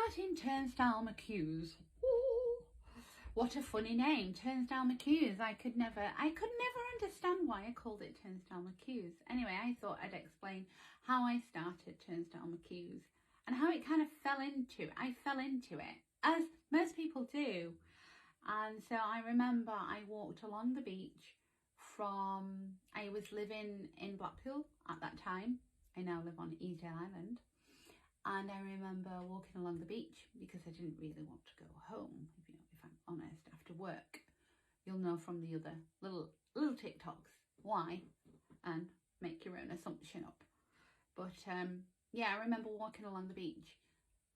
Starting Turnstyle McQs. Ooh, what a funny name, Turnstyle McQs. I could never understand why I called it Turnstyle McQs. Anyway, I thought I'd explain how I started Turnstyle McQs and how it kind of fell into it, as most people do. And so I remember I walked along the beach I was living in Blackpool at that time. I now live on Easdale Island. And I remember walking along the beach because I didn't really want to go home, if I'm honest, after work. You'll know from the other little TikToks why, and make your own assumption up. But yeah, I remember walking along the beach,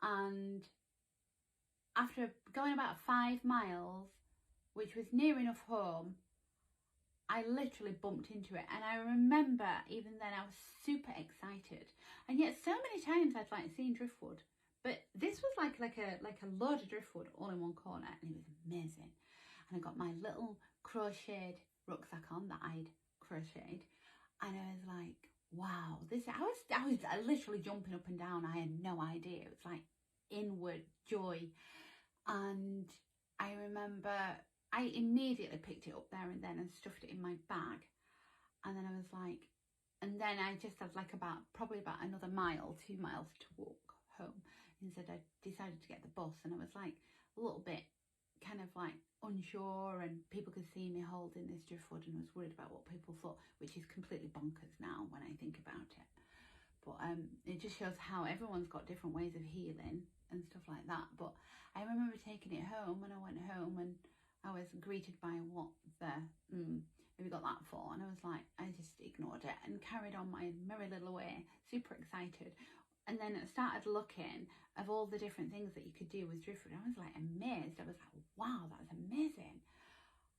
and after going about 5 miles, which was near enough home, I literally bumped into it. And I remember even then I was super excited, and yet so many times I'd like seen driftwood, but this was like a load of driftwood all in one corner, and it was amazing. And I got my little crocheted rucksack on that I'd crocheted, and I was like, wow, I was literally jumping up and down. I had no idea. It was like inward joy. And I remember I immediately picked it up there and then and stuffed it in my bag. And then I was like, and then I just had like probably about another 2 miles to walk home. Instead, I decided to get the bus, and I was like a little bit kind of like unsure, and people could see me holding this driftwood, and I was worried about what people thought, which is completely bonkers now when I think about it. But it just shows how everyone's got different ways of healing and stuff like that. But I remember taking it home, and I went home and I was greeted by what have you got that for? And I was like, I just ignored it and carried on my merry little way, super excited. And then I started looking of all the different things that you could do with driftwood. I was like amazed. I was like, wow, that's amazing.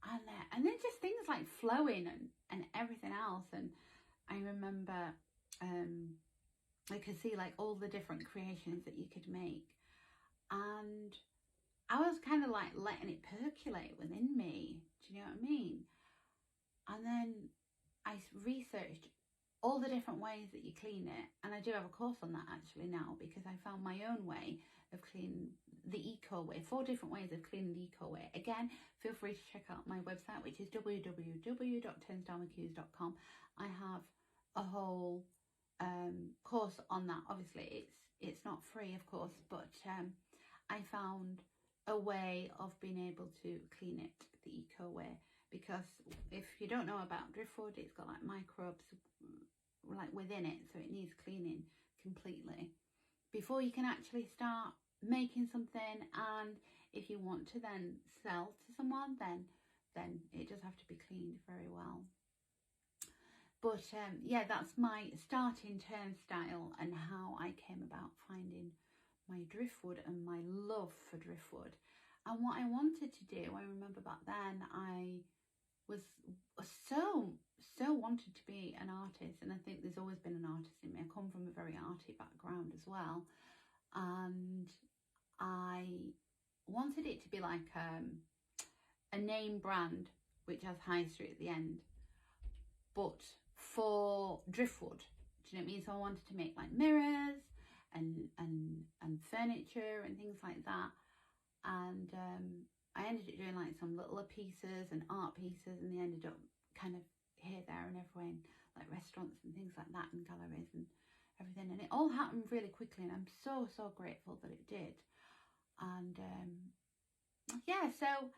And then just things like flowing and everything else. And I remember I could see like all the different creations that you could make. And I was kind of like letting it percolate within me. Do you know what I mean? And then I researched all the different ways that you clean it. And I do have a course on that actually now, because I found my own way of cleaning the eco way, 4 different ways of cleaning the eco way. Again, feel free to check out my website, which is www.turnstylemcqs.com. I have a whole course on that. Obviously it's not free, of course, but I found a way of being able to clean it the eco way, because if you don't know about driftwood, it's got like microbes like within it, so it needs cleaning completely before you can actually start making something. And if you want to then sell to someone, then it does have to be cleaned very well. But yeah, that's my starting turnstile and how I came about finding my driftwood and my love for driftwood. And what I wanted to do, I remember back then, I was so wanted to be an artist, and I think there's always been an artist in me. I come from a very arty background as well, and I wanted it to be like a name brand which has high street at the end, but for driftwood. Do you know what I mean? So I wanted to make like mirrors and furniture and things like that. And I ended up doing like some little pieces and art pieces, and they ended up kind of here, there and everywhere, in like restaurants and things like that, and galleries and everything. And it all happened really quickly, and I'm so grateful that it did. And yeah, so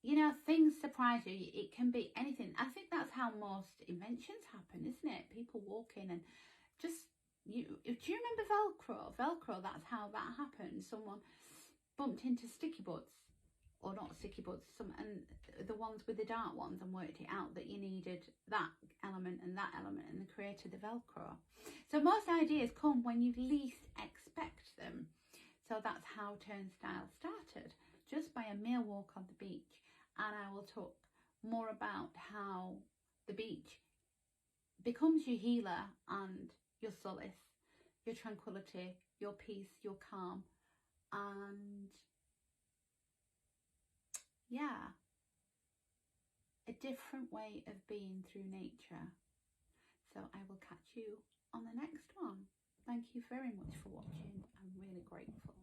you know, things surprise you. It can be anything. I think that's how most inventions happen, isn't it? People walk in and just, do you remember Velcro? Velcro, that's how that happened. Someone bumped into sticky buds, or not sticky buds, and the ones with the dark ones, and worked it out that you needed that element and that element, and they created the Velcro. So most ideas come when you least expect them. So that's how Turnstyle started, just by a mere walk on the beach. And I will talk more about how the beach becomes your healer and your solace, your tranquility, your peace, your calm, and yeah, a different way of being through nature. So I will catch you on the next one. Thank you very much for watching. I'm really grateful.